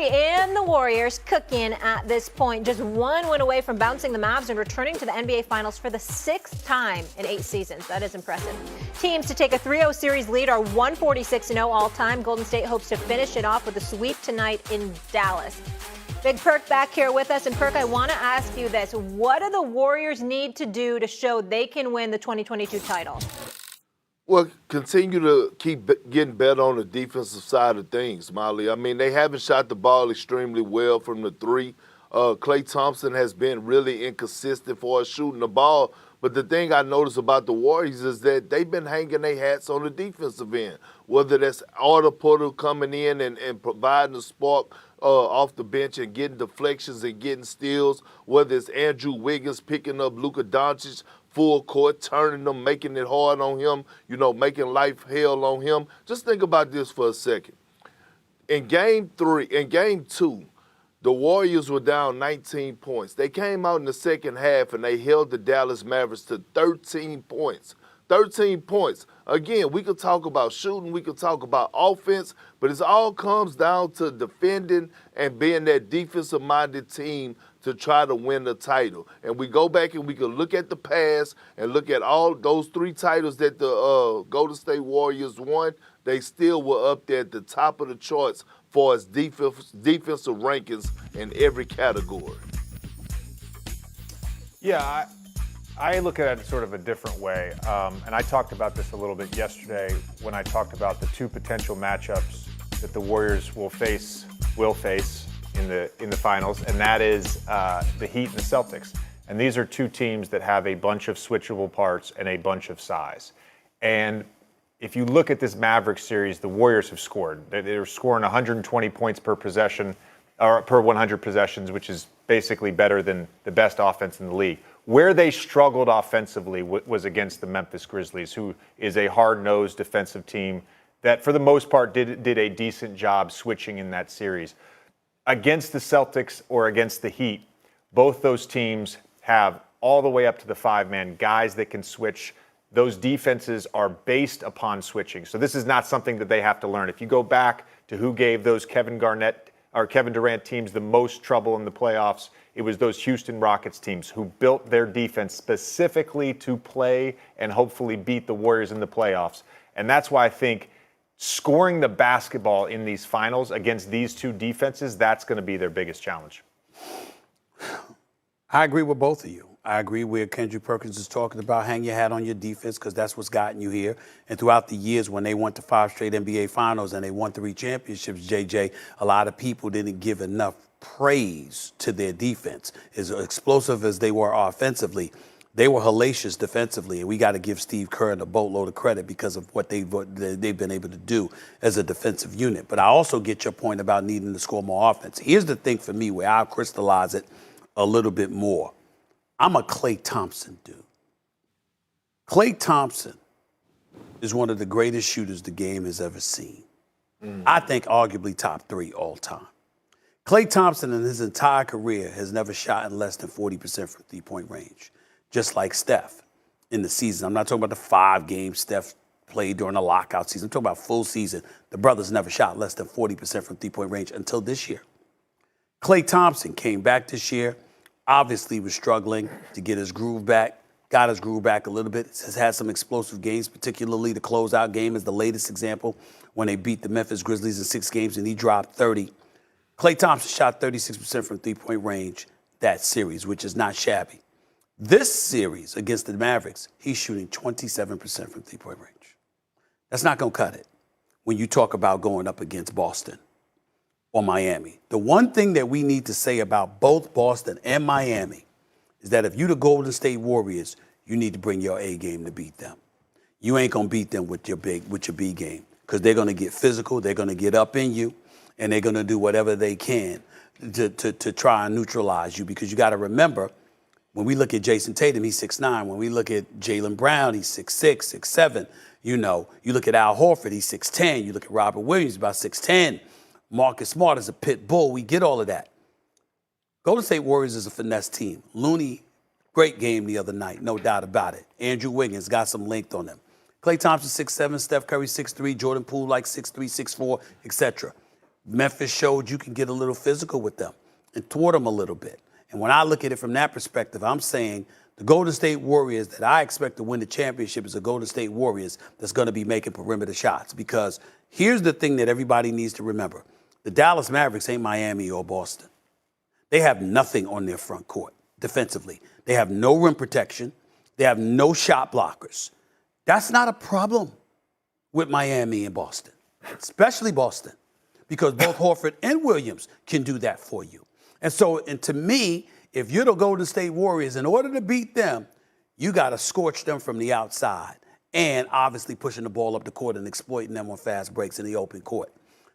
Curry and the Warriors cooking at this point. Just one win away from bouncing the Mavs and returning to the NBA Finals for the 6th time in 8 seasons. That is impressive. Teams to take a 3-0 series lead are 146-0 all-time. Golden State hopes to finish it off with a sweep tonight in Dallas. Big Perk back here with us. And Perk, I want to ask you this. What do the Warriors need to do to show they can win the 2022 title? Well, continue to keep getting better on the defensive side of things, Molly. I mean, they haven't shot the ball extremely well from the three. Klay Thompson has been really inconsistent for us shooting the ball. But the thing I notice about the Warriors is that they've been hanging their hats on the defensive end, whether that's Arthur Porter coming in and providing a spark off the bench and getting deflections and getting steals, whether it's Andrew Wiggins picking up Luka Doncic full court, turning them, making it hard on him, making life hell on him. Just think about this for a second. In game 2, the Warriors were down 19 points. They came out in the second half and they held the Dallas Mavericks to 13 points. 13 points. Again, we could talk about shooting, we could talk about offense, but it all comes down to defending and being that defensive-minded team to try to win the title. And we go back and we can look at the past and look at all those 3 titles that the Golden State Warriors won. They still were up there at the top of the charts for its defensive rankings in every category. Yeah, I look at it sort of a different way. And I talked about this a little bit yesterday when I talked about the 2 potential matchups that the Warriors will face in the finals, and that is the Heat and the Celtics. And these are 2 teams that have a bunch of switchable parts and a bunch of size. And if you look at this Mavericks series, the Warriors have scored. They're scoring 120 points per possession, or per 100 possessions, which is basically better than the best offense in the league. Where they struggled offensively was against the Memphis Grizzlies, who is a hard-nosed defensive team that, for the most part, did a decent job switching in that series. Against the Celtics or against the Heat, both those teams have all the way up to the 5-man guys that can switch. Those defenses are based upon switching. So this is not something that they have to learn. If you go back to who gave those Kevin Durant teams the most trouble in the playoffs, it was those Houston Rockets teams who built their defense specifically to play and hopefully beat the Warriors in the playoffs. And that's why I think scoring the basketball in these finals against these 2 defenses, that's going to be their biggest challenge. I agree with both of you. I agree where Kendrick Perkins is talking about hang your hat on your defense because that's what's gotten you here. And throughout the years when they went to 5 straight NBA finals and they won 3 championships, JJ, a lot of people didn't give enough praise to their defense. As explosive as they were offensively, they were hellacious defensively, and we got to give Steve Kerr a boatload of credit because of what they've been able to do as a defensive unit. But I also get your point about needing to score more offense. Here's the thing for me where I'll crystallize it a little bit more. I'm a Klay Thompson dude. Klay Thompson is one of the greatest shooters the game has ever seen. I think arguably top 3 all time. Klay Thompson in his entire career has never shot in less than 40% from 3-point range. Just like Steph in the season. I'm not talking about the 5 games Steph played during the lockout season. I'm talking about full season. The brothers never shot less than 40% from 3-point range until this year. Klay Thompson came back this year, obviously was struggling to get his groove back, got his groove back a little bit, has had some explosive games, particularly the closeout game is the latest example when they beat the Memphis Grizzlies in 6 games and he dropped 30. Klay Thompson shot 36% from 3-point range that series, which is not shabby. This series against the Mavericks, he's shooting 27% from 3-point range. That's not going to cut it when you talk about going up against Boston or Miami. The one thing that we need to say about both Boston and Miami is that if you the Golden State Warriors, you need to bring your A game to beat them. You ain't going to beat them with your B game because they're going to get physical, they're going to get up in you, and they're going to do whatever they can to try and neutralize you because you got to remember, when we look at Jason Tatum, he's 6'9". When we look at Jaylen Brown, he's 6'6", 6'7". You look at Al Horford, he's 6'10". You look at Robert Williams, about 6'10". Marcus Smart is a pit bull. We get all of that. Golden State Warriors is a finesse team. Looney, great game the other night, no doubt about it. Andrew Wiggins got some length on them. Klay Thompson, 6'7", Steph Curry, 6'3", Jordan Poole like 6'3", 6'4", etc. Memphis showed you can get a little physical with them and toward them a little bit. And when I look at it from that perspective, I'm saying the Golden State Warriors that I expect to win the championship is the Golden State Warriors that's going to be making perimeter shots. Because here's the thing that everybody needs to remember. The Dallas Mavericks ain't Miami or Boston. They have nothing on their front court defensively. They have no rim protection. They have no shot blockers. That's not a problem with Miami and Boston, especially Boston, because both Horford and Williams can do that for you. And to me, if you're the Golden State Warriors, in order to beat them, you got to scorch them from the outside and obviously pushing the ball up the court and exploiting them on fast breaks in the open court.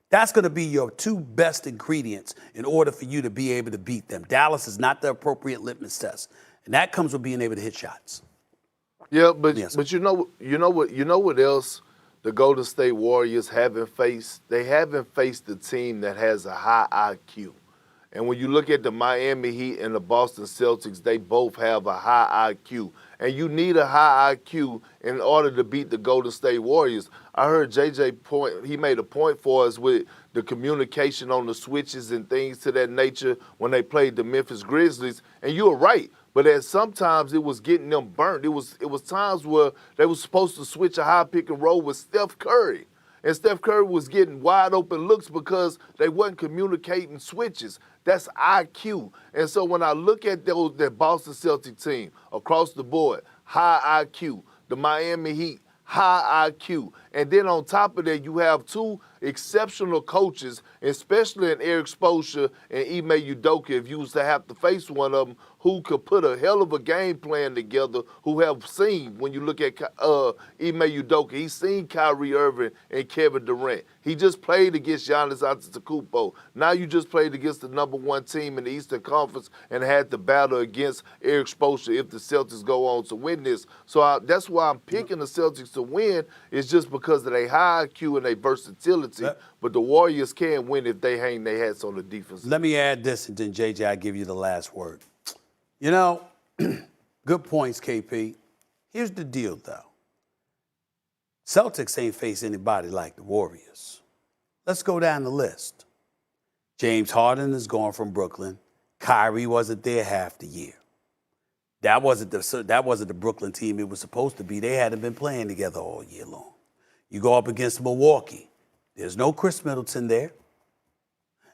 That's going to be your two best ingredients in order for you to be able to beat them. Dallas is not the appropriate litmus test, and that comes with being able to hit shots. Yeah, but you know what else the Golden State Warriors haven't faced? They haven't faced a team that has a high IQ. And when you look at the Miami Heat and the Boston Celtics, they both have a high IQ. And you need a high IQ in order to beat the Golden State Warriors. I heard JJ he made a point for us with the communication on the switches and things to that nature when they played the Memphis Grizzlies. And you were right. But sometimes it was getting them burnt. It was times where they were supposed to switch a high pick and roll with Steph Curry. And Steph Curry was getting wide open looks because they wasn't communicating switches. That's IQ. And so when I look at that Boston Celtics team across the board, high IQ, the Miami Heat, high IQ. And then on top of that, you have two exceptional coaches, especially in Eric Spoelstra and Ime Udoka, if you was to have to face one of them, who could put a hell of a game plan together, who have seen, when you look at Ime Udoka, he's seen Kyrie Irving and Kevin Durant. He just played against Giannis Antetokounmpo. Now you just played against the number one team in the Eastern Conference and had to battle against Eric Spoelstra if the Celtics go on to win this. So that's why I'm picking the Celtics to win, is just because of their high IQ and their versatility. But the Warriors can win if they hang their hats on the defense. Let me add this, and then, JJ, I'll give you the last word. You know, good points, KP. Here's the deal, though. Celtics ain't faced anybody like the Warriors. Let's go down the list. James Harden is gone from Brooklyn. Kyrie wasn't there half the year. That wasn't the Brooklyn team it was supposed to be. They hadn't been playing together all year long. You go up against Milwaukee. There's no Chris Middleton there.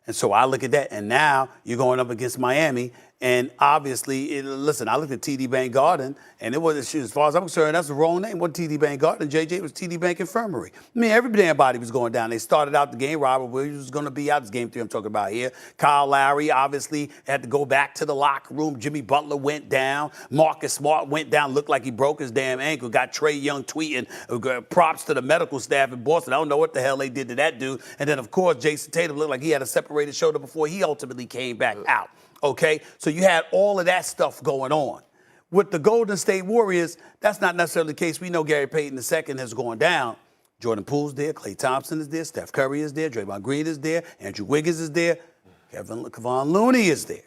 And so I look at that, and now you're going up against Miami, and obviously, listen, I looked at TD Bank Garden, and it wasn't, as far as I'm concerned, that's the wrong name. It wasn't TD Bank Garden, JJ, it was TD Bank Infirmary. I mean, every damn body was going down. They started out the game. Robert Williams was going to be out. This game 3 I'm talking about here. Kyle Lowry, obviously, had to go back to the locker room. Jimmy Butler went down. Marcus Smart went down, looked like he broke his damn ankle. Got Trae Young tweeting props to the medical staff in Boston. I don't know what the hell they did to that dude. And then, of course, Jason Tatum looked like he had a separated shoulder before he ultimately came back out. Okay, so you had all of that stuff going on. With the Golden State Warriors, that's not necessarily the case. We know Gary Payton II has gone down. Jordan Poole's there, Klay Thompson is there, Steph Curry is there, Draymond Green is there, Andrew Wiggins is there, Kevon Looney is there.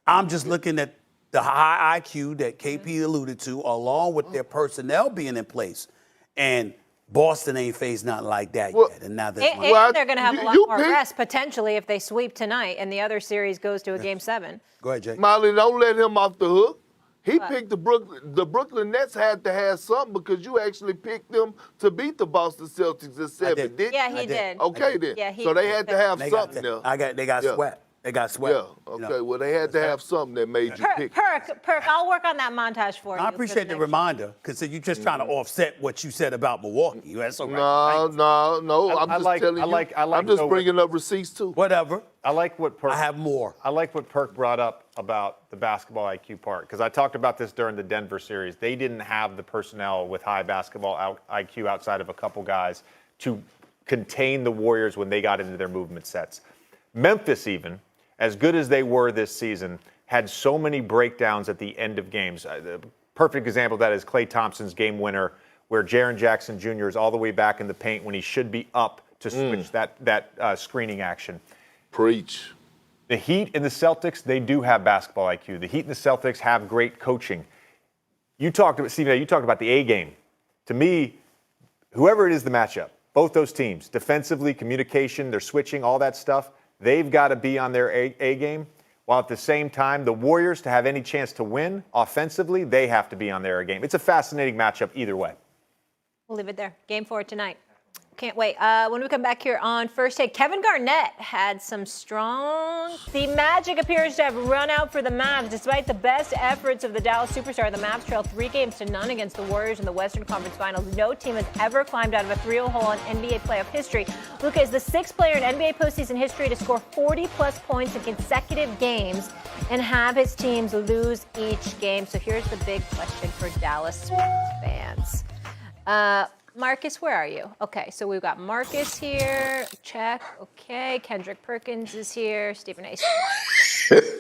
I'm just looking at the high IQ that KP alluded to, along with their personnel being in place. And Boston ain't faced nothing like that yet. And now they're going to have a lot more rest potentially if they sweep tonight and the other series goes to a Game 7. Go ahead, Jay. Molly, don't let him off the hook. He picked the Brooklyn Nets had to have something because you actually picked them to beat the Boston Celtics at 7, didn't you? Yeah, he did. Okay, then. Yeah, so they had to have something there. They got swept. They got swept. Yeah, okay. Well, they had to have something that made you pick. Perk, I'll work on that montage for you. I appreciate the reminder, because you're just trying to offset what you said about Milwaukee. That's all right. No. I'm just telling you. I'm just bringing up receipts, too. Whatever. I like what Perk. I have more. I like what Perk brought up about the basketball IQ part, because I talked about this during the Denver series. They didn't have the personnel with high basketball IQ outside of a couple guys to contain the Warriors when they got into their movement sets. Memphis, even, as good as they were this season, had so many breakdowns at the end of games. The perfect example of that is Klay Thompson's game winner, where Jaren Jackson Jr. is all the way back in the paint when he should be up to switch that screening action. Preach. The Heat and the Celtics, they do have basketball IQ. The Heat and the Celtics have great coaching. You talked about, Stephen, you talked about the A game. To me, whoever it is the matchup, both those teams, defensively, communication, they're switching, all that stuff, they've got to be on their A game. While at the same time, the Warriors, to have any chance to win offensively, they have to be on their A game. It's a fascinating matchup either way. We'll leave it there. Game 4 tonight. Can't wait. When we come back here on First Take, Kevin Garnett had some strong. The Magic appears to have run out for the Mavs. Despite the best efforts of the Dallas superstar, the Mavs trail 3-0 against the Warriors in the Western Conference Finals. No team has ever climbed out of a 3-0 hole in NBA playoff history. Luka is the 6th player in NBA postseason history to score 40-plus points in consecutive games and have his teams lose each game. So here's the big question for Dallas fans. Marcus, where are you? Okay, so we've got Marcus here. Check. Okay, Kendrick Perkins is here. Stephen A.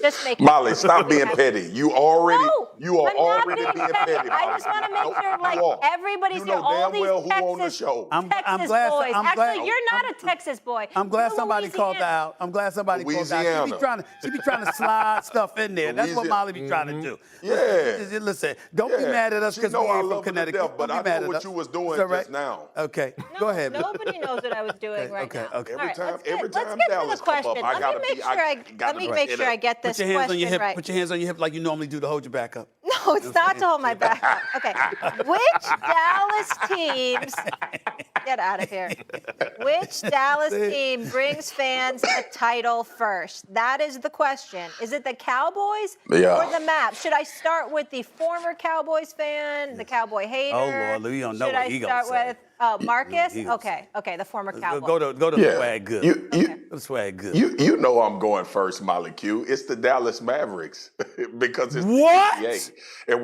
Just make Molly, stop being petty. You already I'm already not being petty. I just want to make sure, everybody's you here. know All damn these well who Texas, on the show. Texas boys. Actually, you're not a Texas boy. I'm glad You're somebody called Louisiana. out. I'm glad somebody called Louisiana. out. She be trying to slide stuff in there. That's what Molly be trying to do. Yeah. Listen, don't be mad at us because we're from love Connecticut. her to death, but Don't be I mad know at what us. you was doing It's all right. just now. Okay, go ahead. Nobody knows what I was doing now. okay. All right, Every let's time get Dallas to the come question. up, I gotta Let me make sure I get this Put your hands on your question hip. right. Put your hands on your hip like you normally do to hold your back up. No, it's not to hold my back up. Okay. Which Dallas teams, get out of here. Which Dallas team brings fans a title first? That is the question. Is it the Cowboys or the Mavs? Should I start with the former Cowboys fan, the Cowboy hater? Oh, Lord, you don't know Should what I he gonna start say. with Marcus? He gonna Okay, the former Cowboy. Go to swag good. You Go to swag good. you know I'm going first, Molly Q. It's the Dallas Mavericks because it's What? the NBA. And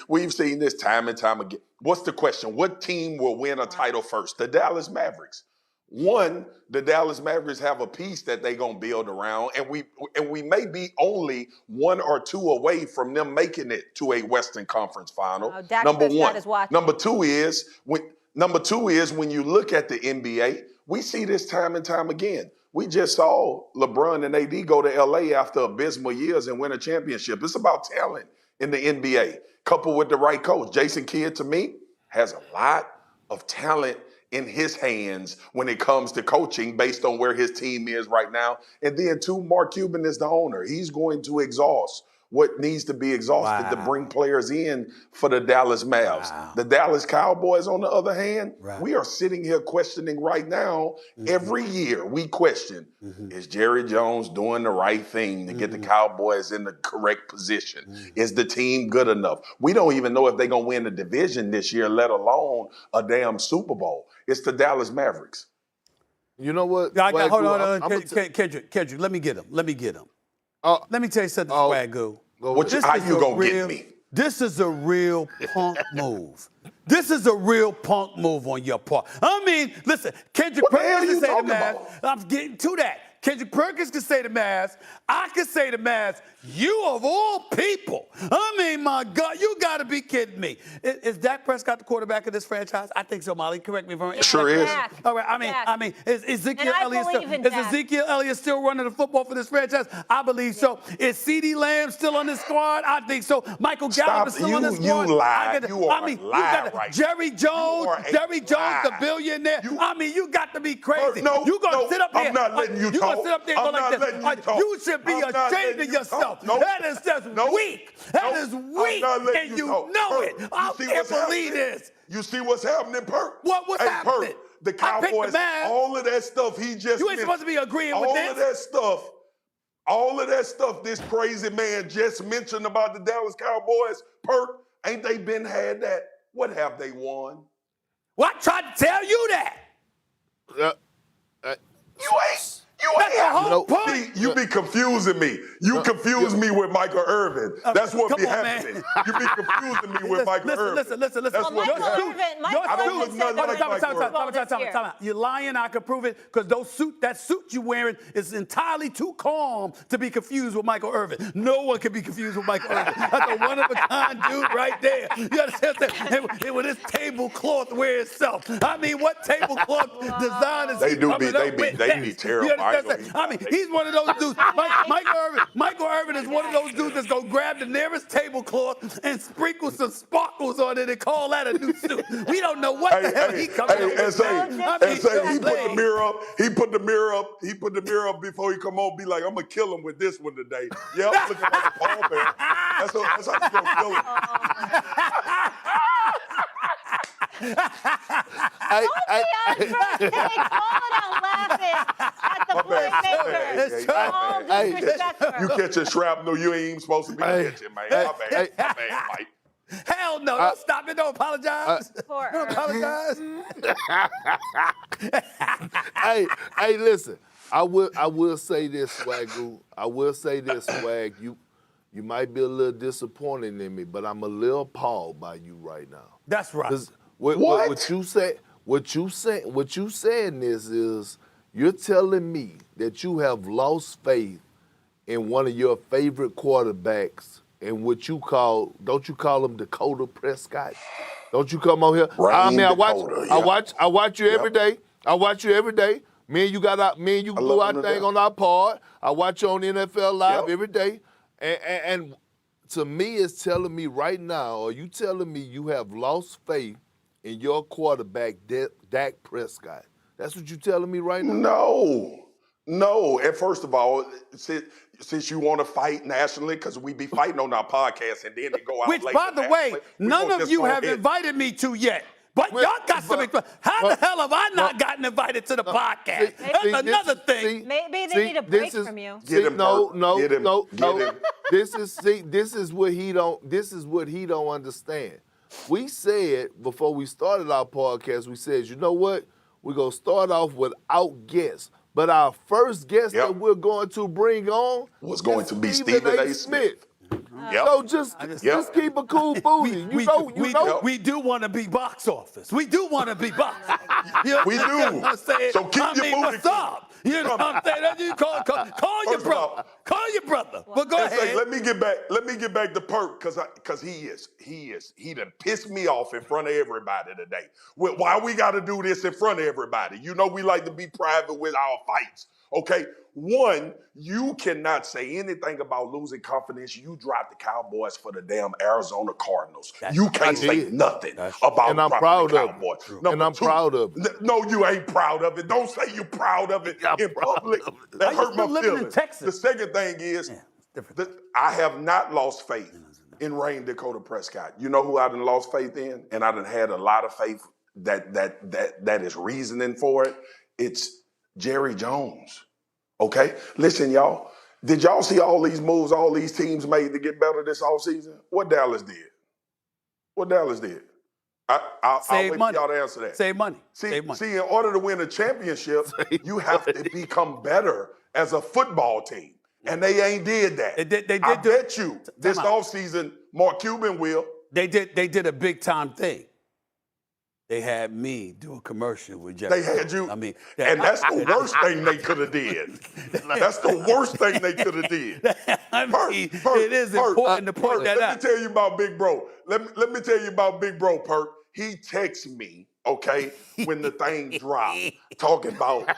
we've seen this time and time again. What's the question? What team will win a title first? The Dallas Mavericks. One, the Dallas Mavericks have a piece that they're gonna build around, and we may be only 1 or 2 away from them making it to a Western Conference Final. Dak Number Prescott one. is watching. Number two is when you look at the NBA, we see this time and time again. We just saw LeBron and AD go to LA after abysmal years and win a championship. It's about talent in the NBA, coupled with the right coach. Jason Kidd, to me, has a lot of talent in his hands when it comes to coaching based on where his team is right now. And then, too, Mark Cuban is the owner. He's going to exhaust what needs to be exhausted to bring players in for the Dallas Mavs. Wow. The Dallas Cowboys, on the other hand, Right. we are sitting here questioning right now. Every year we question, is Jerry Jones doing the right thing to get the Cowboys in the correct position? Is the team good enough? We don't even know if they're going to win the division this year, let alone a damn Super Bowl. It's the Dallas Mavericks. You know what? Hold on. I'm Kendrick, let me get him. Let me tell you something, Swagoo. How you going to get me? This is a real punk move. This is a real punk move on your part. I mean, listen, Kendrick What the hell Perkins you can say talking the Mavs. about? I'm getting to that. Kendrick Perkins can say the Mavs. I can say the Mavs. You of all people. I mean, my God, you got to be kidding me. Is Dak Prescott the quarterback of this franchise? I think so, Molly. Correct me if I'm wrong. Sure is. All right. I mean, is Ezekiel And I Elliott believe in Dak. Ezekiel Elliott still running the football for this franchise? I believe so. Is CeeDee Lamb still on this squad? I think so. Michael Gallup is still on this squad. You lied. You got right. Jerry Jones, the billionaire. you got to be crazy. You gonna sit up here? I'm not letting you You talk. gonna sit up there I'm and go not like letting this? you talk. You should be I'm not ashamed letting of you yourself. talk. Nope. That is just Nope. weak. That Nope. is I'm weak, not letting and you you talk. know Perk, it. you I see can't what's believe happening? this. You see what's happening, Perk? What's happening? Perk, the I picked the Cowboys, Mavs. all of that stuff he just You ain't supposed to be agreeing with this. All of that stuff this crazy man just mentioned about the Dallas Cowboys, Perk, ain't they been had that? What have they won? Well, I tried to tell you that. You That's the whole know, point. You be confusing me. You confuse me with Michael Irvin. That's what come be on, happening. man. You be confusing me with Michael Irvin. Listen. That's Well, what Michael be happening. Irvin, I don't look said nothing that like on Michael Super Bowl this year. Time out. You're lying. I can prove it because that suit you're wearing is entirely too calm to be confused with Michael Irvin. No one can be confused with Michael Irvin. That's a one-of-a-kind dude right there. You understand that? And with this tablecloth wear itself. I mean, what tablecloth design is They he do coming be- up they be- with they next? be terrible. You understand that? I mean, he's one of those dudes. Michael Irvin is one one of those dudes that's gonna grab the nearest tablecloth and sprinkle some sparkles on it and call that a new suit. We don't know what the hell he coming up with. And say he put the Hey. mirror up. He put the mirror up. He put the mirror up before he come on. Be like, I'm gonna kill him with this one today. Yep, looking like a Paul Bear. That's how he's gonna kill him. At the playmaker. It's true. You catching shrapnel you ain't even supposed to be catching, man. My bad, Mike. Hell no! Don't stop it. Don't apologize. Don't apologize. Hey, listen. I will say this, Swagoo. I will say this, Swag. You might be a little disappointed in me, but I'm a little appalled by you right now. That's right. What you saying is you're telling me that you have lost faith in one of your favorite quarterbacks and what you call, don't you call him Dakota Prescott? Don't you come on here? I watch you every day. I watch you every day. Me and you blew our thing on our pod. I watch you on NFL Live every day. And to me, it's telling me right now, or you telling me you have lost faith in your quarterback, Dak Prescott. That's what you're telling me right now? No. And first of all, since you want to fight nationally, because we be fighting on our podcast and then they go out Which, late by the way, none of you have invited. invited me to yet. But y'all got some. How the hell have I not gotten invited to the podcast? That's another thing. Maybe they need a break from you. Get him, No. Get him. This is what he don't understand. We said before we started our podcast, we said, you know what? We're gonna start off without guests. But our first guest that we're going to bring on was going to be Stephen A. Smith. So just keep a cool booty. We do want to be box office. We do want to be box office. You know We what do. I'm saying? So keep your booty what's clean. up? You know what I'm saying? You call your brother. Call your brother. But go ahead. Let me get back to Perk because he done pissed me off in front of everybody today. Why we got to do this in front of everybody? You know we like to be private with our fights. Okay, one, you cannot say anything about losing confidence. You dropped the Cowboys for the damn Arizona Cardinals. You can't say nothing about and I'm proud the of Cowboys. it. And I'm proud of it. No, you ain't proud of it. Don't say you're proud of it in public. That hurt my living in feelings. Texas. The second thing is, I have not lost faith in Rain Dakota Prescott. You know who I done lost faith in? And I done had a lot of faith that is reasoning for it. It's Jerry Jones. Okay? Listen, y'all. Did y'all see all these moves all these teams made to get better this offseason? What Dallas did? I'll wait for y'all to answer that. Save money. See, in order to win a championship, you have to become better as a football team. And they ain't did that. I bet you this offseason, Mark Cuban will. They did a big time thing. They had me do a commercial with Jeff. They had you. I mean, and that's the worst thing they could have did. That's the worst thing they could have did. It is important to point that out. Let me tell you about Big Bro. Let me tell you about Big Bro, Perk. He texts me, okay, when the thing dropped, talking about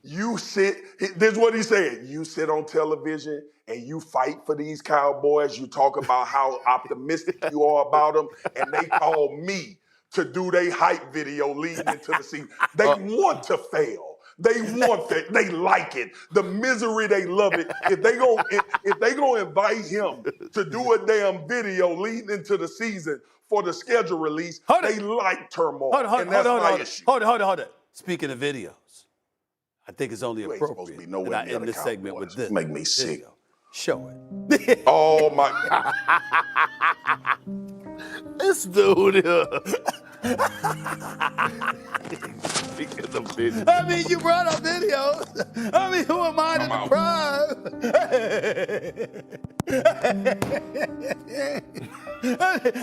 you sit. This is what he said. You sit on television and you fight for these Cowboys. You talk about how optimistic you are about them, and they call me to do their hype video leading into the season. They want to fail. They want that. They like it. The misery, they love it. If they gonna invite him to do a damn video leading into the season for the schedule release, they like turmoil. And that's my issue. Hold on. Speaking of videos, I think it's only appropriate that I end this segment with this. Make me sick. Video. Show it. Oh my God. This dude here. I mean, you brought up videos. I mean, who am I to deprive?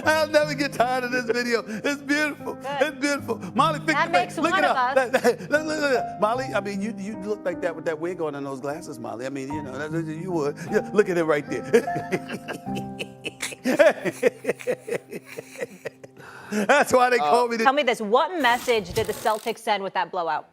I'll never get tired of this video. It's beautiful. Good. It's beautiful. Molly, That makes look one it of up. us. Look. Molly, I mean, you look like that with that wig on and those glasses, Molly. I mean, you know, you would. Yeah, look at it right there. That's why they call me. Tell me this: what message did the Celtics send with that blowout?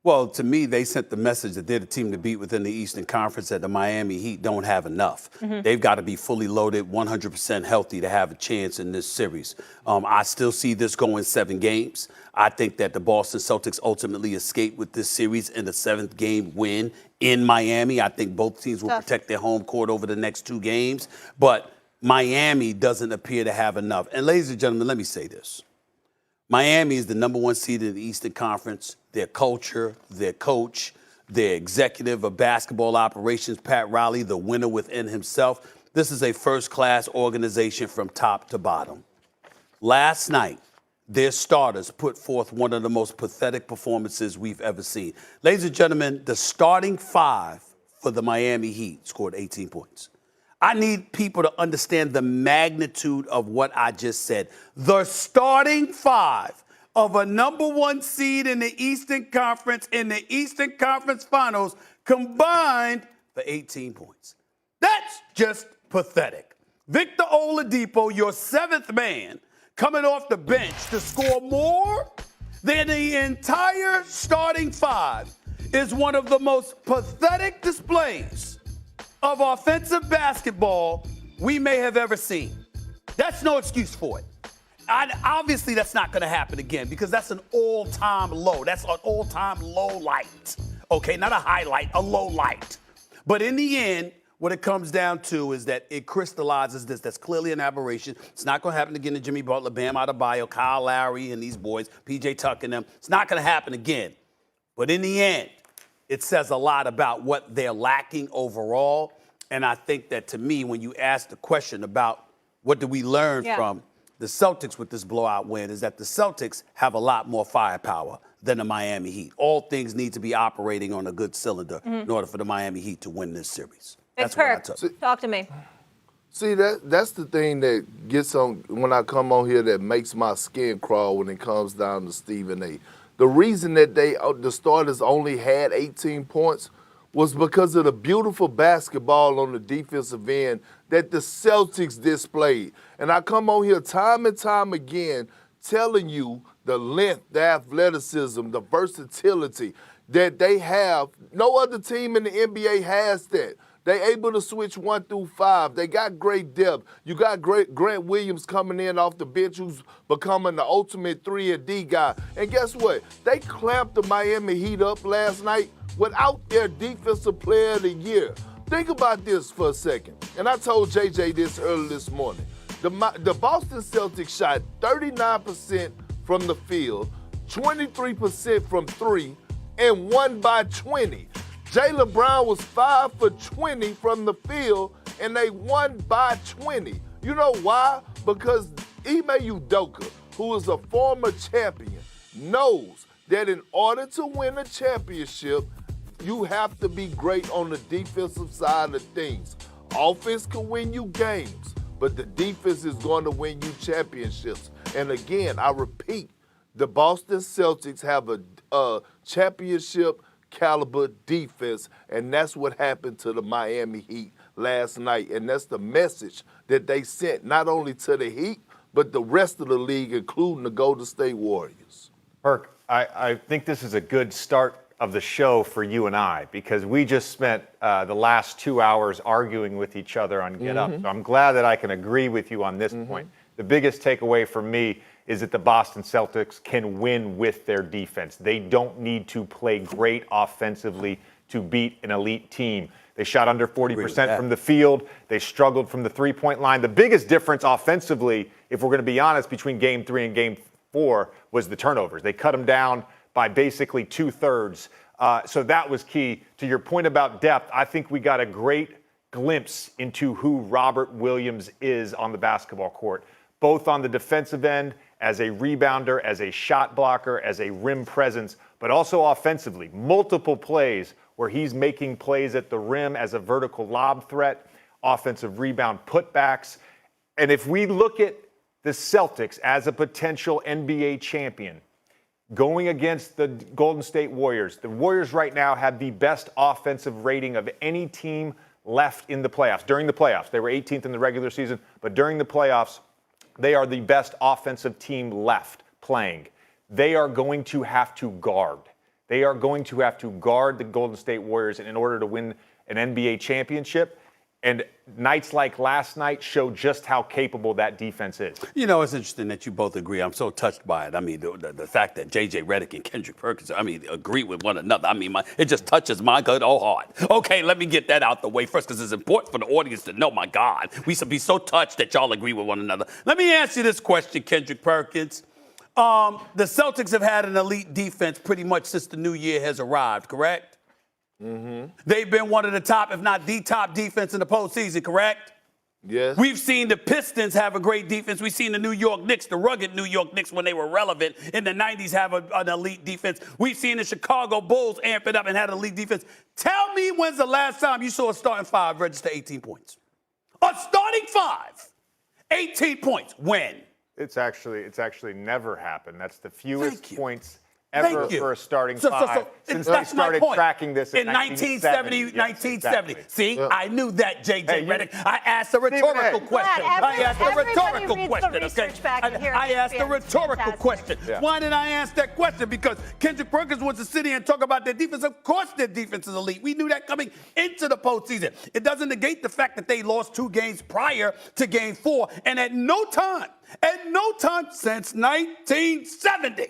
Well, to me, they sent the message that they're the team to beat within the Eastern Conference, that the Miami Heat don't have enough. They've got to be fully loaded, 100% healthy to have a chance in this series. I still see this going 7 games. I think that the Boston Celtics ultimately escape with this series in the 7th game win in Miami. I think both teams will protect their home court over the next 2 games. But Miami doesn't appear to have enough. And ladies and gentlemen, let me say this. Miami is the number 1 seed in the Eastern Conference. Their culture, their coach, their executive of basketball operations, Pat Riley, the winner within himself. This is a first-class organization from top to bottom. Last night, their starters put forth one of the most pathetic performances we've ever seen. Ladies and gentlemen, the starting 5 for the Miami Heat scored 18 points. I need people to understand the magnitude of what I just said. The starting 5 of a number 1 seed in the Eastern Conference in the Eastern Conference Finals combined for 18 points. That's just pathetic. Victor Oladipo, your 7th man, coming off the bench to score more than the entire starting 5 is one of the most pathetic displays of offensive basketball we may have ever seen. That's no excuse for it. Obviously, that's not going to happen again because that's an all-time low. That's an all-time low light. Okay, not a highlight, a low light. But in the end, what it comes down to is that it crystallizes this. That's clearly an aberration. It's not going to happen again to Jimmy Butler, Bam Adebayo, Kyle Lowry, and these boys, PJ Tucker and them. It's not going to happen again. But in the end, it says a lot about what they're lacking overall. And I think that, to me, when you ask the question about what do we learn from the Celtics with this blowout win, is that the Celtics have a lot more firepower than the Miami Heat. All things need to be operating on a good cylinder in order for the Miami Heat to win this series. That's what I took. Talk to me. See, that's the thing that gets on when I come on here that makes my skin crawl when it comes down to Stephen A. The reason that the starters only had 18 points was because of the beautiful basketball on the defensive end that the Celtics displayed. And I come on here time and time again telling you the length, the athleticism, the versatility that they have. No other team in the NBA has that. They're able to switch 1 through 5. They got great depth. You got great Grant Williams coming in off the bench who's becoming the ultimate 3 and D guy. And guess what? They clamped the Miami Heat up last night without their defensive player of the year. Think about this for a second. And I told JJ this early this morning. The Boston Celtics shot 39% from the field, 23% from 3, and won by 20. Jaylen Brown was 5 for 20 from the field, and they won by 20. You know why? Because Ime Udoka, who is a former champion, knows that in order to win a championship, you have to be great on the defensive side of things. Offense can win you games, but the defense is going to win you championships. And again, I repeat, the Boston Celtics have a championship caliber defense, and that's what happened to the Miami Heat last night. And that's the message that they sent not only to the Heat, but the rest of the league, including the Golden State Warriors. Perk, I think this is a good start of the show for you and I, because we just spent the last 2 hours arguing with each other on Get Up. So I'm glad that I can agree with you on this point. The biggest takeaway for me is that the Boston Celtics can win with their defense. They don't need to play great offensively to beat an elite team. They shot under 40% from the field. They struggled from the three-point line. The biggest difference offensively, if we're going to be honest, between Game 3 and Game 4 was the turnovers. They cut them down by basically 2/3. So that was key. To your point about depth, I think we got a great glimpse into who Robert Williams is on the basketball court, both on the defensive end, as a rebounder, as a shot blocker, as a rim presence, but also offensively. Multiple plays where he's making plays at the rim as a vertical lob threat, offensive rebound putbacks. And if we look at the Celtics as a potential NBA champion, going against the Golden State Warriors, the Warriors right now have the best offensive rating of any team left in the playoffs. During the playoffs, they were 18th in the regular season, but during the playoffs, they are the best offensive team left playing. They are going to have to guard They are going to have to guard the Golden State Warriors in order to win an NBA championship. And nights like last night show just how capable that defense is. You know, it's interesting that you both agree. I'm so touched by it. I mean, the fact that J.J. Redick and Kendrick Perkins, agree with one another. I mean, it just touches my good old heart. Okay, let me get that out the way first because it's important for the audience to know, my God, we should be so touched that y'all agree with one another. Let me ask you this question, Kendrick Perkins. The Celtics have had an elite defense pretty much since the new year has arrived, correct? Mm-hmm. They've been one of the top, if not the top defense in the postseason, correct? Yes. We've seen the Pistons have a great defense. We've seen the New York Knicks, the rugged New York Knicks when they were relevant in the 90s have an elite defense. We've seen the Chicago Bulls amp it up and had an elite defense. Tell me when's the last time you saw a starting five register 18 points? A starting five, 18 points. When? It's actually never happened. That's the fewest points ever Thank you. for a starting five since they that's my started point. tracking this in 1970. Yes, 1970. exactly. See, I knew that, J.J. Hey, Redick. I asked a rhetorical question. Glad I asked a everybody rhetorical reads the question, okay? research back in here. I asked a It's rhetorical fantastic. question. Yeah. Why did I ask that question? Because Kendrick Perkins wants to sit here and talk about their defense. Of course their defense is elite. We knew that coming into the postseason. It doesn't negate the fact that they lost 2 games prior to Game 4, and at no time since 1970,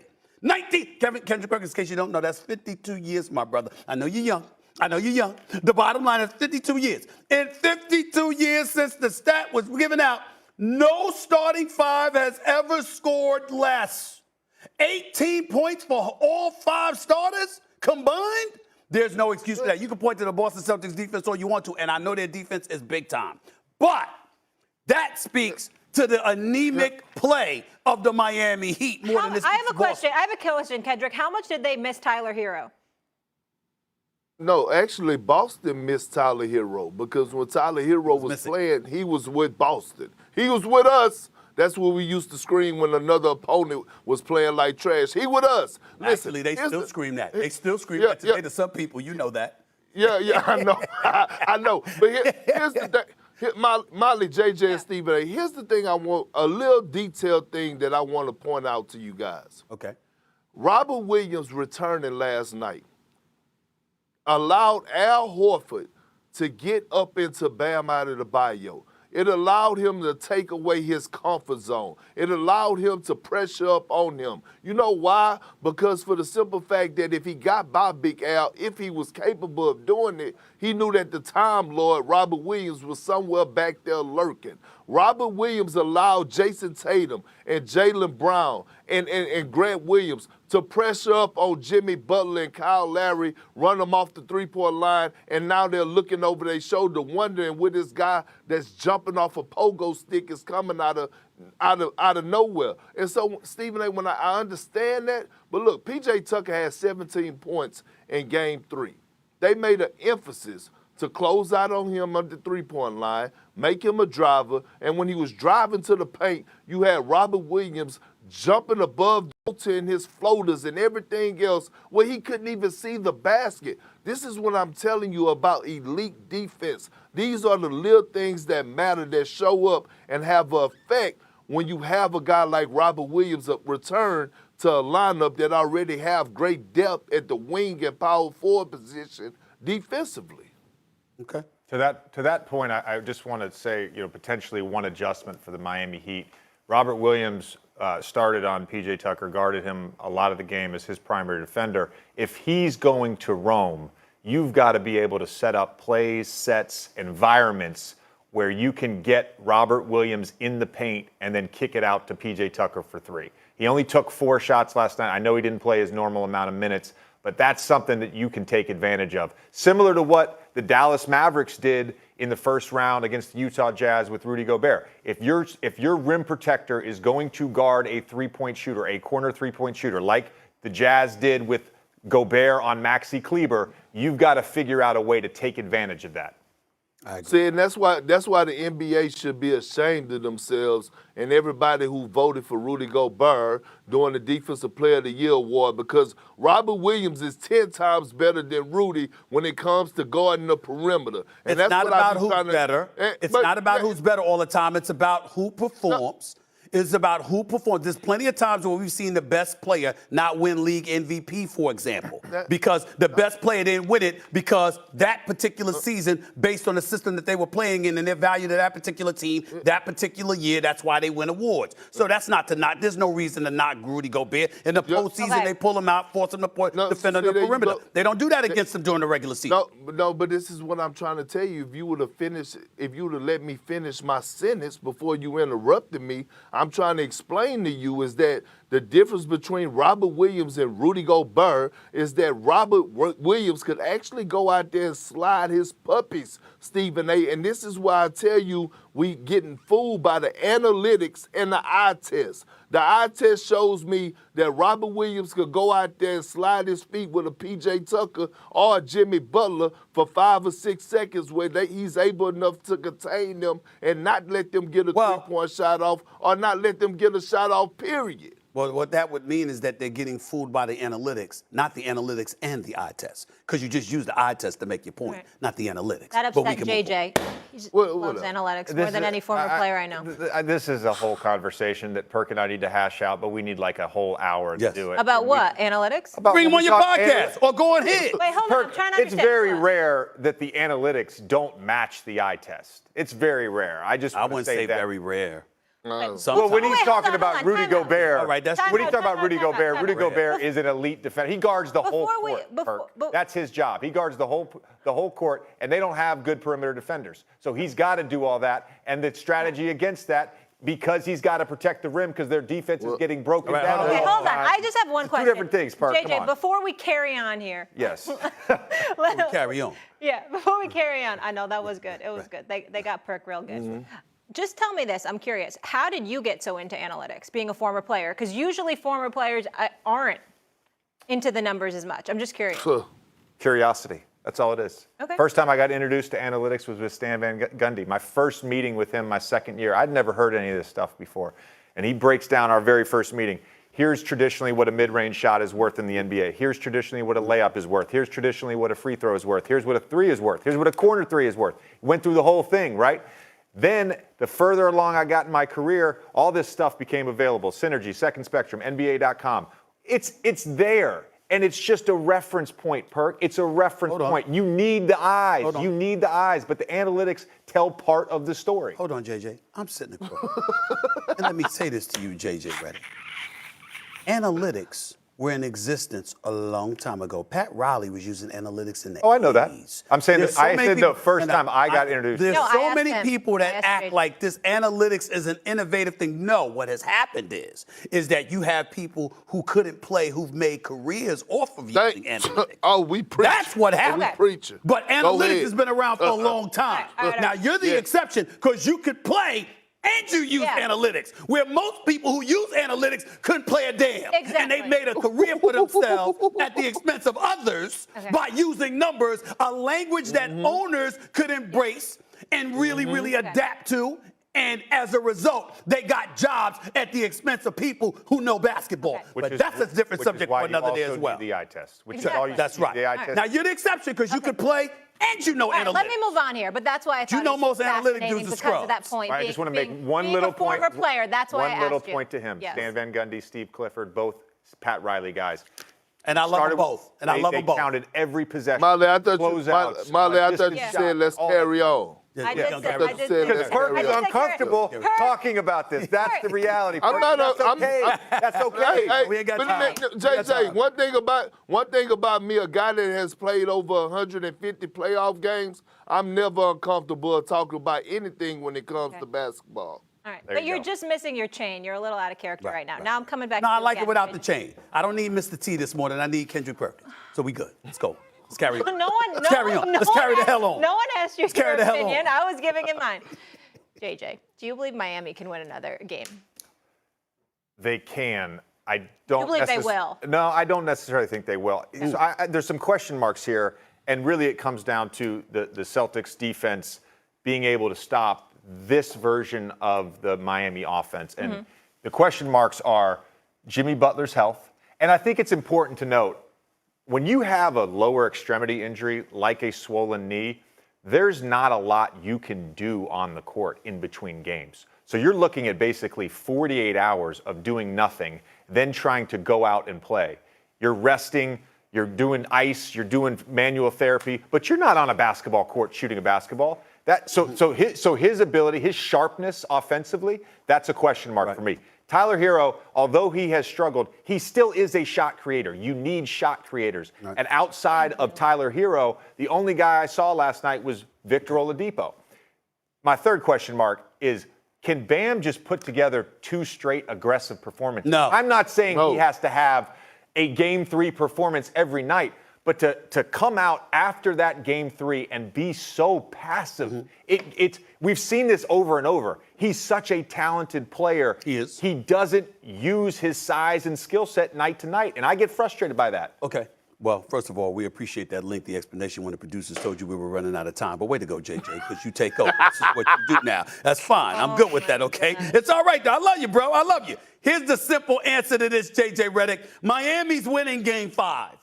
Kendrick Perkins, in case you don't know, that's 52 years, my brother. I know you're young. The bottom line is 52 years. In 52 years since the stat was given out, no starting five has ever scored less. 18 points for all 5 starters combined? There's no excuse for that. You can point to the Boston Celtics defense all you want to, and I know their defense is big time. But that speaks to the anemic play of the Miami Heat more than this. I have a question, Kendrick. How much did they miss Tyler Hero? No, actually, Boston missed Tyler Hero because when Tyler Hero was playing, he was with Boston. He was with us. That's what we used to scream when another opponent was playing like trash. He with us. Listen, actually, they still scream that. They still scream that today to some people. You know that. Yeah, I know. I know. But here's the thing. Molly, JJ, and Stephen A., here's the thing a little detailed thing that I want to point out to you guys. Okay. Robert Williams returning last night allowed Al Horford to get up into Bam Adebayo. It allowed him to take away his comfort zone. It allowed him to pressure up on him. You know why? Because for the simple fact that if he got by Big Al, if he was capable of doing it, he knew that the Time Lord, Robert Williams, was somewhere back there lurking. Robert Williams allowed Jason Tatum and Jaylen Brown and Grant Williams to pressure up on Jimmy Butler and Kyle Lowry, run them off the three-point line, and now they're looking over their shoulder wondering where this guy that's jumping off a pogo stick is coming out of nowhere. And so, Stephen A., when I understand that, but look, P.J. Tucker had 17 points in Game 3. They made an emphasis to close out on him at the three-point line, make him a driver, and when he was driving to the paint, you had Robert Williams jumping above in his floaters and everything else where he couldn't even see the basket. This is what I'm telling you about elite defense. These are the little things that matter, that show up and have an effect when you have a guy like Robert Williams return to a lineup that already have great depth at the wing and power forward position defensively. Okay. To that point, I just want to say, potentially one adjustment for the Miami Heat. Robert Williams started on P.J. Tucker, guarded him a lot of the game as his primary defender. If he's going to roam, you've got to be able to set up plays, sets, environments where you can get Robert Williams in the paint and then kick it out to P.J. Tucker for 3. He only took 4 shots last night. I know he didn't play his normal amount of minutes, but that's something that you can take advantage of. Similar to what the Dallas Mavericks did in the first round against the Utah Jazz with Rudy Gobert. If your rim protector is going to guard a three-point shooter, a corner three-point shooter, like the Jazz did with Gobert on Maxi Kleber, you've got to figure out a way to take advantage of that. See, and that's why the NBA should be ashamed of themselves and everybody who voted for Rudy Gobert during the Defensive Player of the Year award, because Robert Williams is 10 times better than Rudy when it comes to guarding the perimeter. And it's not about who's better. It's not about who's better all the time. It's about who performs. It's about who performs. There's plenty of times where we've seen the best player not win league MVP, for example, because the best player didn't win it because that particular season, based on the system that they were playing in and their value to that particular team, that particular year, that's why they win awards. So that's not to knock. There's no reason to knock Rudy Gobert. In the postseason, they pull him out, force him to defend on the perimeter. They don't do that against him during the regular season. No, but this is what I'm trying to tell you. If you would have let me finish my sentence before you interrupted me, I'm trying to explain to you is that the difference between Robert Williams and Rudy Gobert is that Robert Williams could actually go out there and slide his puppies, Stephen A. And this is why I tell you we getting fooled by the analytics and the eye test. The eye test shows me that Robert Williams could go out there and slide his feet with a P.J. Tucker or a Jimmy Butler for 5 or 6 seconds where he's able enough to contain them and not let them get a three-point shot off or not let them get a shot off, period. Well, what that would mean is that they're getting fooled by the analytics, not the analytics and the eye test. Because you just use the eye test to make your point, not the analytics. That upset JJ. He loves analytics more than any former player I know. This is a whole conversation that Perk and I need to hash out, but we need like a whole hour to do it. About what? Analytics? Bring him on your podcast or go ahead. Wait, hold on. I'm trying to It's very rare that the analytics don't match the eye test. It's very rare. I wouldn't say that. very rare. Well, when he's talking about Rudy Gobert, when he's talking about Rudy Gobert, Rudy Gobert is an elite defender. He guards the whole court. That's his job. He guards the whole court, and they don't have good perimeter defenders. So he's got to do all that, and the strategy against that, because he's got to protect the rim because their defense is getting broken down. Okay, hold on. I just have one question. Two different things, Park. JJ, before we carry on here. Yes. Carry on. Yeah, before we carry on. I know that was good. It was good. They got Perk real good. Just tell me this. I'm curious. How did you get so into analytics, being a former player? Because usually former players aren't into the numbers as much. I'm just curious. Curiosity. That's all it is. Okay. First time I got introduced to analytics was with Stan Van Gundy. My first meeting with him my second year. I'd never heard any of this stuff before. And he breaks down our very first meeting. Here's traditionally what a mid-range shot is worth in the NBA. Here's traditionally what a layup is worth. Here's traditionally what a free throw is worth. Here's what a three is worth. Here's what a corner three is worth. Went through the whole thing, right? Then, the further along I got in my career, all this stuff became available. Synergy, Second Spectrum, NBA.com. It's there, and it's just a reference point, Perk. It's a reference point. You need the eyes. You need the eyes, but the analytics tell part of the story. Hold on, JJ. I'm sitting there. And let me say this to you, JJ Reddick. Analytics were in existence a long time ago. Pat Riley was using analytics in the 80s. Oh, I know that. I'm saying that I said the first time I got introduced. There's so many people that act like this analytics is an innovative thing. No, what has happened is that you have people who couldn't play who've made careers off of using analytics. We preach. That's what happened. We preaching. But analytics has been around for a long time. Now, you're the exception because you could play and you use analytics, where most people who use analytics couldn't play a damn. Exactly. And they've made a career for themselves at the expense of others by using numbers, a language that owners could embrace and really adapt to. And as a result, they got jobs at the expense of people who know basketball. But that's a different subject for another day as well. The eye test. That's right. The eye test. Now, you're the exception because you could play and you know analytics. Let me move on here, but that's why I thought you know most analytic dudes are because scrubs. of that point. I just want to make one little point. Former player, that's why I asked you. One little point to him. Yes. Stan Van Gundy, Steve Clifford, both Pat Riley guys. And I love them both. And I love them both. They counted every possession. Molly, I thought you said let's carry on. I did Because Perk is uncomfortable talking about this. That's the reality. That's okay. That's okay. Hey, we ain't got time. JJ, one thing about me, a guy that has played over 150 playoff games, I'm never uncomfortable talking about anything when it comes to basketball. All right, but you're just missing your chain. You're a little out of character right now. Now I'm coming back. No, I like it without the chain. I don't need Mr. T this morning. I need Kendrick Perkins. So we good. Let's go. Let's carry on. Let's carry on. Let's carry the hell on. No one asked your opinion. I was giving it mine. JJ, do you believe Miami can win another game? They can. I don't. You believe they will? No, I don't necessarily think they will. So there's some question marks here, and really it comes down to the Celtics defense being able to stop this version of the Miami offense. And the question marks are Jimmy Butler's health. And I think it's important to note, when you have a lower extremity injury like a swollen knee, there's not a lot you can do on the court in between games. So you're looking at basically 48 hours of doing nothing, then trying to go out and play. You're resting, you're doing ice, you're doing manual therapy, but you're not on a basketball court shooting a basketball. So his ability, his sharpness offensively, that's a question mark for me. Tyler Hero, although he has struggled, he still is a shot creator. You need shot creators. Right. And outside of Tyler Hero, the only guy I saw last night was Victor Oladipo. My third question mark is, can Bam just put together 2 straight aggressive performances? No. I'm not saying he has to have a Game 3 performance every night, but to come out after that Game 3 and be so passive, we've seen this over and over. He's such a talented player. He is. He doesn't use his size and skill set night to night, and I get frustrated by that. Okay. Well, first of all, we appreciate that lengthy explanation when the producers told you we were running out of time. But way to go, JJ, because you take over. This is what you do now. That's fine. I'm good with that, okay? It's all right, though. I love you, bro. I love you. Here's the simple answer to this, JJ Redick. Miami's winning Game 5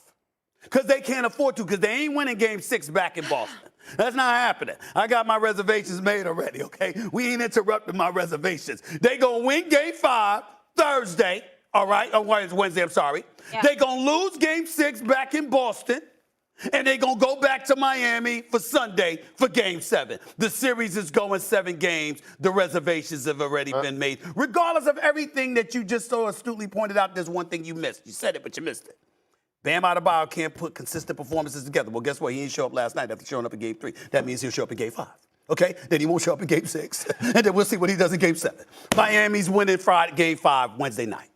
because they can't afford to, because they ain't winning Game 6 back in Boston. That's not happening. I got my reservations made already, okay? We ain't interrupting my reservations. They going to win Game 5 Thursday, all right? Oh, it's Wednesday, I'm sorry. Yeah. They going to lose Game 6 back in Boston, and they going to go back to Miami for Sunday for Game 7. The series is going 7 games. The reservations have already been made. Regardless of everything that you just so astutely pointed out, there's one thing you missed. You said it, but you missed it. Bam Adebayo can't put consistent performances together. Well, guess what? He didn't show up last night after showing up in Game 3. That means he'll show up in Game 5. Okay? Then he won't show up in Game 6. And then we'll see what he does in Game 7. Miami's winning Game 5 Wednesday night.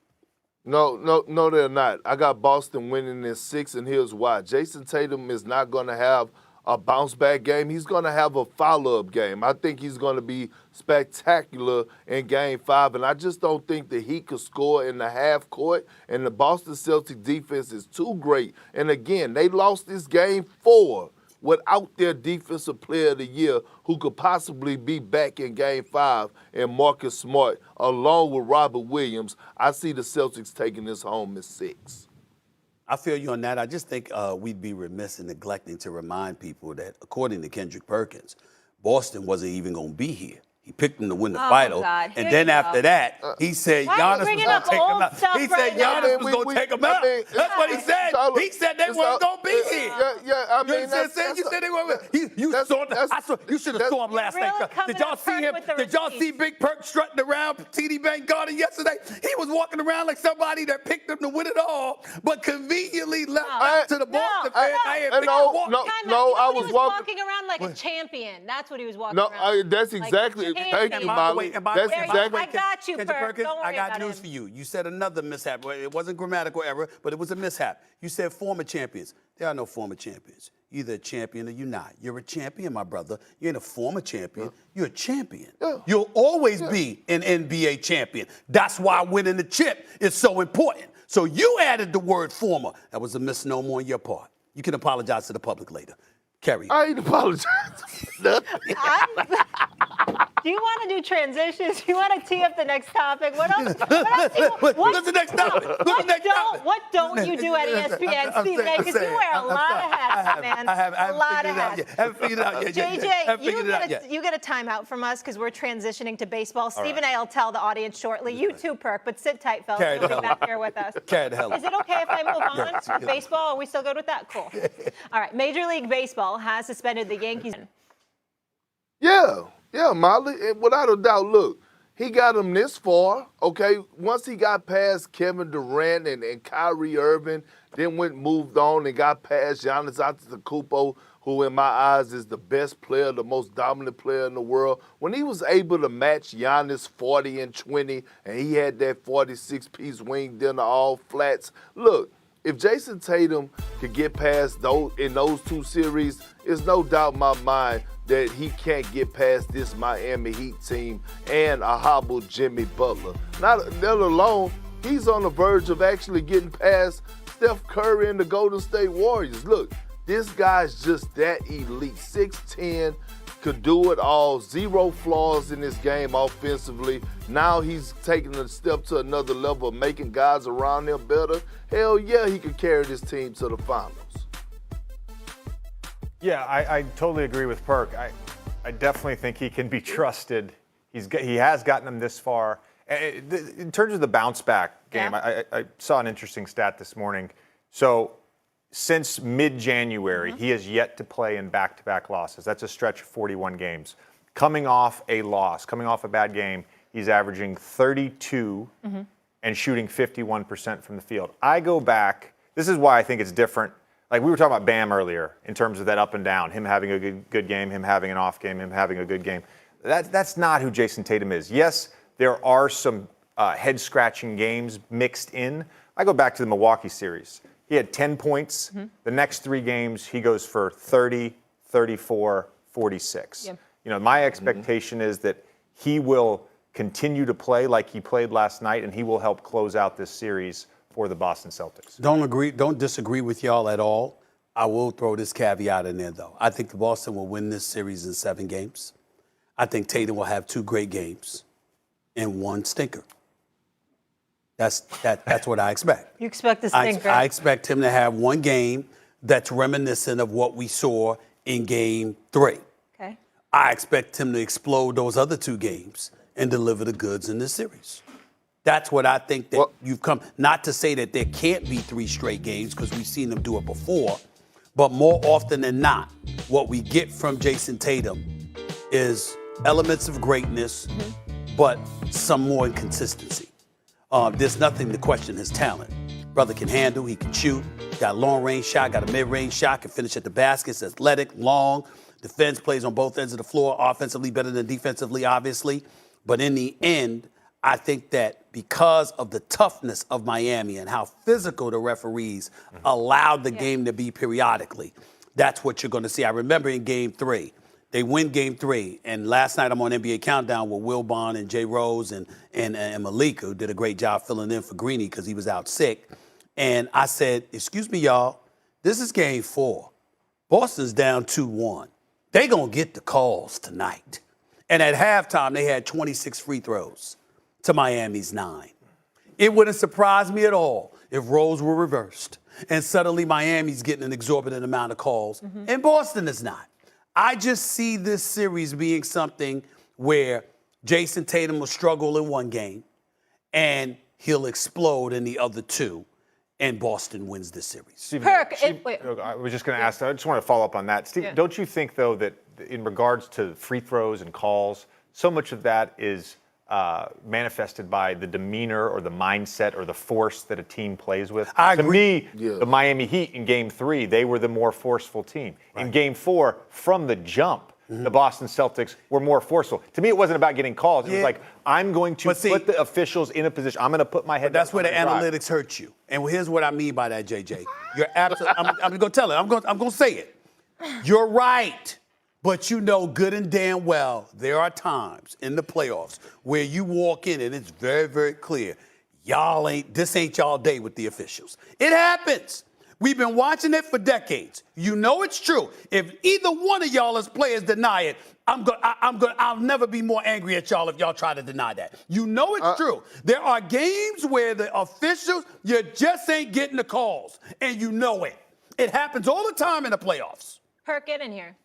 No, they're not. I got Boston winning in 6, and here's why. Jason Tatum is not going to have a bounce-back game. He's going to have a follow-up game. I think he's going to be spectacular in Game 5, and I just don't think the Heat could score in the half court, and the Boston Celtics defense is too great. And again, they lost this Game 4 without their defensive player of the year, who could possibly be back in Game 5, and Marcus Smart, along with Robert Williams. I see the Celtics taking this home in 6. I feel you on that. I just think we'd be remiss in neglecting to remind people that, according to Kendrick Perkins, Boston wasn't even going to be here. He picked them to win the final. God. And then after that, he said Giannis was going to take him out. He said Giannis was going to take him out. That's what he said. He said they weren't going to be here. I mean, you said they weren't. You should have saw him last night. Did y'all see him? Did y'all see Big Perk strutting around TD Bank Garden yesterday? He was walking around like somebody that picked them to win it all, but conveniently left out to the Boston fans. I was walking around like a champion. That's what he was walking around. That's exactly. Thank you, Molly. That's exactly. I got you, Perkins. Don't worry I got about news him. for you. You said another mishap. It wasn't grammatical error, but it was a mishap. You said former champions. There are no former champions. You're either a champion or you're not. You're a champion, my brother. You ain't a former champion. You're a champion. You'll always be an NBA champion. That's why winning the chip is so important. So you added the word former. That was a misnomer on your part. You can apologize to the public later. Carrie. I ain't apologizing. Do you want to do transitions? You want to tee up the next topic? What else? What's the next topic? What don't you do at ESPN, Stephen A? Because you wear a lot of hats, man. I haven't a lot of hats. I haven't figured it out yet. JJ, you get a timeout from us because we're transitioning to baseball. Stephen A will tell the audience shortly. You too, Perk, but sit tight, fellas. We'll be back here with us. Carry the hell. Is it okay if I move on with baseball? Are we still good with that? Cool. All right. Major League Baseball has suspended the Yankees. Yeah, Molly, without a doubt. Look, he got him this far, okay? Once he got past Kevin Durant and Kyrie Irving, then moved on and got past Giannis Antetokounmpo, who in my eyes is the best player, the most dominant player in the world. When he was able to match Giannis 40 and 20, and he had that 46-piece wing dinner all flats, look, if Jason Tatum could get past those in those 2 series, there's no doubt in my mind that he can't get past this Miami Heat team and a hobbled Jimmy Butler. Not let alone, he's on the verge of actually getting past Steph Curry and the Golden State Warriors. Look, this guy's just that elite. 6'10", could do it all, 0 flaws in his game offensively. Now he's taking a step to another level of making guys around him better. Hell yeah, he could carry this team to the finals. Yeah, I totally agree with Perk. I definitely think he can be trusted He has gotten them this far. In terms of the bounce back game, I saw an interesting stat this morning. So since mid-January, he has yet to play in back-to-back losses. That's a stretch of 41 games. Coming off a loss, coming off a bad game, he's averaging 32 and shooting 51% from the field. I go back. This is why I think it's different. Like we were talking about Bam earlier in terms of that up and down, him having a good game, him having an off game, him having a good game. That's not who Jason Tatum is. Yes, there are some head-scratching games mixed in. I go back to the Milwaukee series. He had 10 points. The next 3 games, he goes for 30, 34, 46. Yep. You know, my expectation is that he will continue to play like he played last night, and he will help close out this series for the Boston Celtics. Don't disagree with y'all at all. I will throw this caveat in there, though. I think the Boston will win this series in 7 games. I think Tatum will have 2 great games and 1 stinker. That's what I expect. You expect a stinker? I expect him to have 1 game that's reminiscent of what we saw in Game 3. Okay. I expect him to explode those other 2 games and deliver the goods in this series. That's what I think that you've come. Not to say that there can't be 3 straight games because we've seen them do it before, but more often than not, what we get from Jason Tatum is elements of greatness, but some more inconsistency. There's nothing to question his talent. Brother can handle, he can shoot, got a long-range shot, got a mid-range shot, can finish at the basket, is athletic, long, defense, plays on both ends of the floor, offensively better than defensively, obviously. But in the end, I think that because of the toughness of Miami and how physical the referees allowed the game to be periodically, that's what you're going to see. I remember in Game 3, they win Game 3, and last night I'm on NBA Countdown with Will Bond and Jay Rose and Malika, who did a great job filling in for Greeny because he was out sick. And I said, excuse me, y'all, this is Game 4. Boston's down 2-1. They going to get the calls tonight. And at halftime, they had 26 free throws to Miami's 9. It wouldn't surprise me at all if roles were reversed and suddenly Miami's getting an exorbitant amount of calls and Boston is not. I just see this series being something where Jason Tatum will struggle in 1 game and he'll explode in the other 2, and Boston wins this series. I was just going to ask, I just want to follow up on that. Steve, don't you think, though, that in regards to free throws and calls, so much of that is manifested by the demeanor or the mindset or the force that a team plays with? I agree. To me, the Miami Heat in Game 3, they were the more forceful team. Right. In Game 4, from the jump, the Boston Celtics were more forceful. To me, it wasn't about getting calls. It was like, I'm going to put the officials in a position. I'm going to put my head down. That's where the analytics hurt you. And here's what I mean by that, JJ. You're absolutely. I'm going to tell it. I'm going to say it. You're right. But you know good and damn well there are times in the playoffs where you walk in and it's very, very clear. This ain't y'all day with the officials. It happens. We've been watching it for decades. You know it's true. If either one of y'all as players deny it, I'll never be more angry at y'all if y'all try to deny that. You know it's true. There are games where the officials, you just ain't getting the calls, and you know it. It happens all the time in the playoffs. Perk, get in here.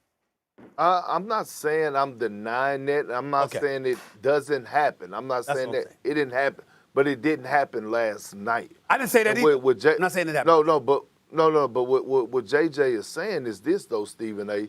I'm not saying I'm denying it. I'm not saying it doesn't happen. I'm not saying that it didn't happen, but it didn't happen last night. I didn't say that either. I'm not saying it happened. No, but what JJ is saying is this though, Stephen A.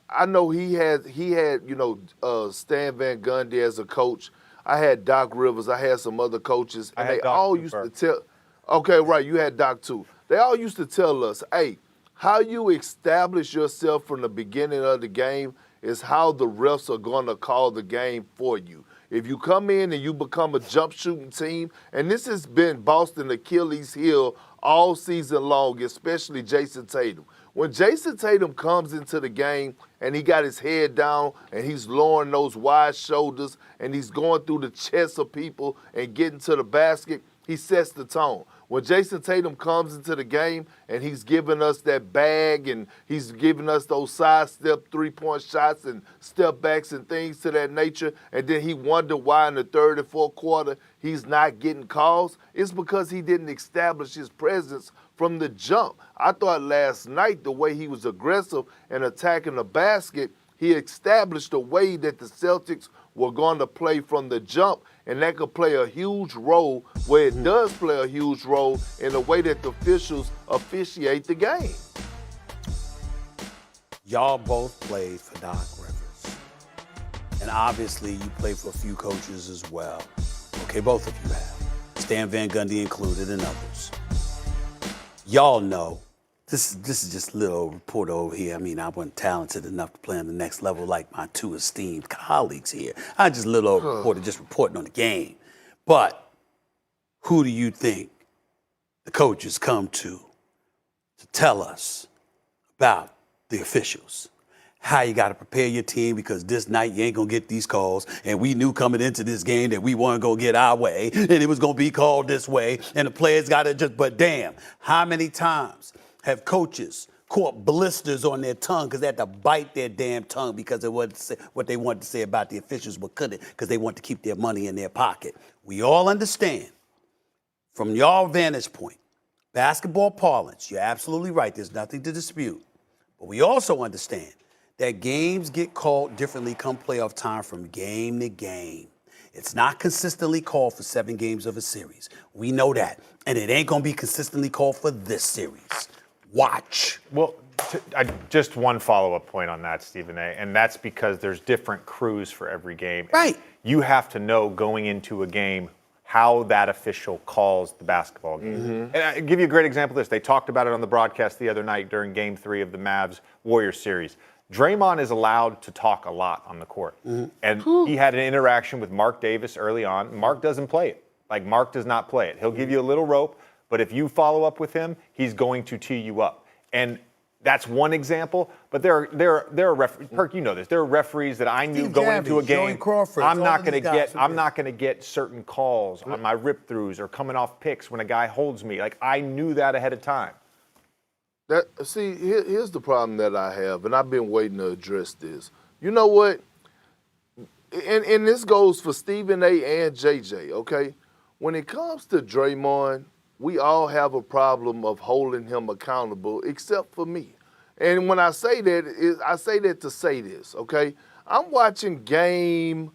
I know he had Stan Van Gundy as a coach. I had Doc Rivers. I had some other coaches, and they all used to tell. Okay, right. You had Doc too. They all used to tell us, hey, how you establish yourself from the beginning of the game is how the refs are going to call the game for you. If you come in and you become a jump shooting team, and this has been Boston Achilles' heel all season long, especially Jason Tatum. When Jason Tatum comes into the game and he got his head down and he's lowering those wide shoulders and he's going through the chests of people and getting to the basket, he sets the tone. When Jason Tatum comes into the game and he's giving us that bag and he's giving us those sidestep three-point shots and step backs and things to that nature, and then he wonder why in the third and fourth quarter he's not getting calls, it's because he didn't establish his presence from the jump. I thought last night the way he was aggressive and attacking the basket, he established a way that the Celtics were going to play from the jump, and that could play a huge role where it does play a huge role in the way that the officials officiate the game. Y'all both played for Doc Rivers. And obviously you played for a few coaches as well. Okay, both of you have. Stan Van Gundy included and others. Y'all know, this is just a little report over here. I mean, I wasn't talented enough to play on the next level like my two esteemed colleagues here. I just a little old reporter just reporting on the game. But who do you think the coaches come to tell us about the officials? How you got to prepare your team, because this night you ain't going to get these calls. And we knew coming into this game that we weren't going to get our way and it was going to be called this way. And the players got to just, but damn, how many times have coaches caught blisters on their tongue because they had to bite their damn tongue because it wasn't what they wanted to say about the officials, but couldn't because they want to keep their money in their pocket? We all understand from your vantage point, basketball parlance, you're absolutely right. There's nothing to dispute. But we also understand that games get called differently come playoff time from game to game. It's not consistently called for 7 games of a series. We know that. And it ain't going to be consistently called for this series. Watch. Well, just one follow-up point on that, Stephen A., and that's because there's different crews for every game. Right. You have to know going into a game how that official calls the basketball game. Mm-hmm. And I'll give you a great example of this. They talked about it on the broadcast the other night during Game 3 of the Mavs-Warriors series. Draymond is allowed to talk a lot on the court. Mm-hmm. And he had an interaction with Mark Davis early on. Mark doesn't play it. Like, Mark does not play it. He'll give you a little rope, but if you follow up with him, he's going to tee you up. And that's one example, but there are referees. Perk, you know this. There are referees that I knew going into a game. I'm not going to get certain calls on my rip throughs or coming off picks when a guy holds me. Like, I knew that ahead of time. Here's the problem that I have, and I've been waiting to address this. You know what? And this goes for Stephen A. and JJ, okay? When it comes to Draymond, we all have a problem of holding him accountable, except for me. And when I say that, I say that to say this, okay? I'm watching Game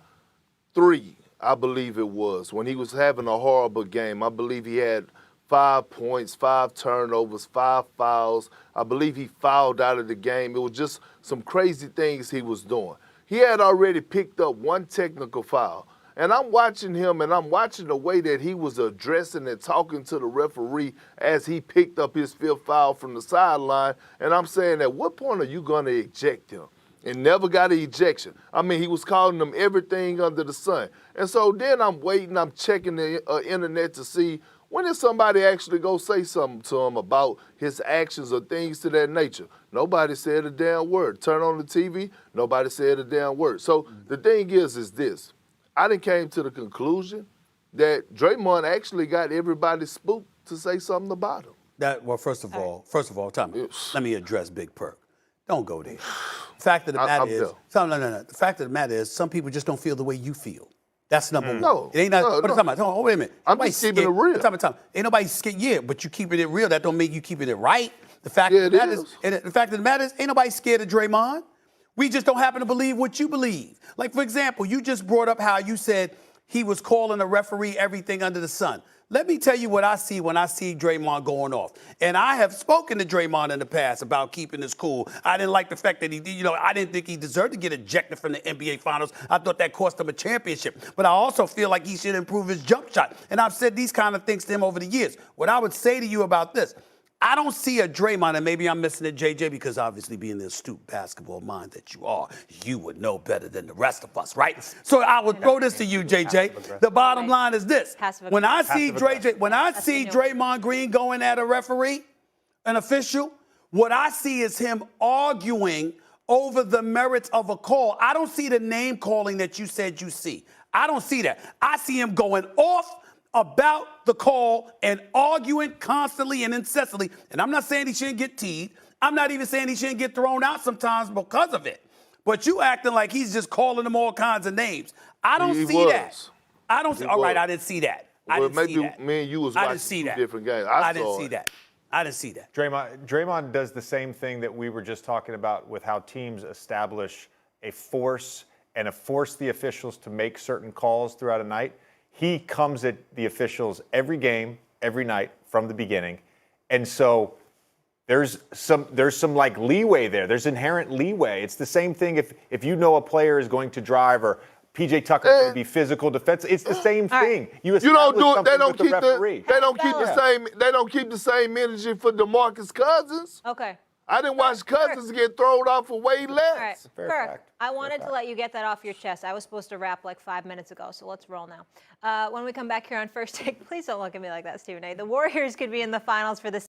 3, I believe it was, when he was having a horrible game. I believe he had 5 points, 5 turnovers, 5 fouls. I believe he fouled out of the game. It was just some crazy things he was doing. He had already picked up 1 technical foul. And I'm watching him, and I'm watching the way that he was addressing and talking to the referee as he picked up his 5th foul from the sideline. And I'm saying, at what point are you going to eject him? And never got an ejection. I mean, he was calling them everything under the sun. And so then I'm waiting, I'm checking the internet to see when is somebody actually go say something to him about his actions or things to that nature. Nobody said a damn word. Turn on the TV, nobody said a damn word. So the thing is this. I done came to the conclusion that Draymond actually got everybody spooked to say something about him. First of all, Tommy, let me address Big Perk. Don't go there. The fact of the matter is, no. The fact of the matter is, some people just don't feel the way you feel. That's number one. No, it ain't not. What are you talking about? Oh, wait a minute. I'm just keeping it real. Ain't nobody scared. Yeah, but you keeping it real. That don't make you keeping it right. The fact Yeah, of the it matter is. the fact of the matter is, ain't nobody scared of Draymond. We just don't happen to believe what you believe. Like, for example, you just brought up how you said he was calling a referee everything under the sun. Let me tell you what I see when I see Draymond going off. And I have spoken to Draymond in the past about keeping his cool. I didn't like the fact that I didn't think he deserved to get ejected from the NBA Finals. I thought that cost him a championship. But I also feel like he should improve his jump shot. And I've said these kind of things to him over the years. What I would say to you about this, I don't see a Draymond, and maybe I'm missing it, JJ, because obviously being the astute basketball mind that you are, you would know better than the rest of us, right? So I would throw this to you, JJ. The bottom line is this. When I see Draymond Green going at a referee, an official, what I see is him arguing over the merits of a call. I don't see the name calling that you said you see. I don't see that. I see him going off about the call and arguing constantly and incessantly. And I'm not saying he shouldn't get teed. I'm not even saying he shouldn't get thrown out sometimes because of it. But you acting like he's just calling them all kinds of names. I don't see that. I don't see. All right, I didn't see that. Well, maybe me and you was watching 2 different games. I didn't see that. I didn't see that. Draymond does the same thing that we were just talking about with how teams establish a force and force the officials to make certain calls throughout a night. He comes at the officials every game, every night from the beginning. And so there's some like leeway there. There's inherent leeway. It's the same thing if you know a player is going to drive or PJ Tucker is going to be physical defense. It's the same thing. You don't do it. They don't keep referee. They don't keep the same. They don't keep the same energy for DeMarcus Cousins. Okay. I didn't watch Cousins get thrown off for way less. All right, Fair Kirk, fact. I wanted to let you get that off your chest. I was supposed to wrap like 5 minutes ago, so let's roll now. When we come back here on First Take, please don't look at me like that, Stephen A. The Warriors could be in the finals for the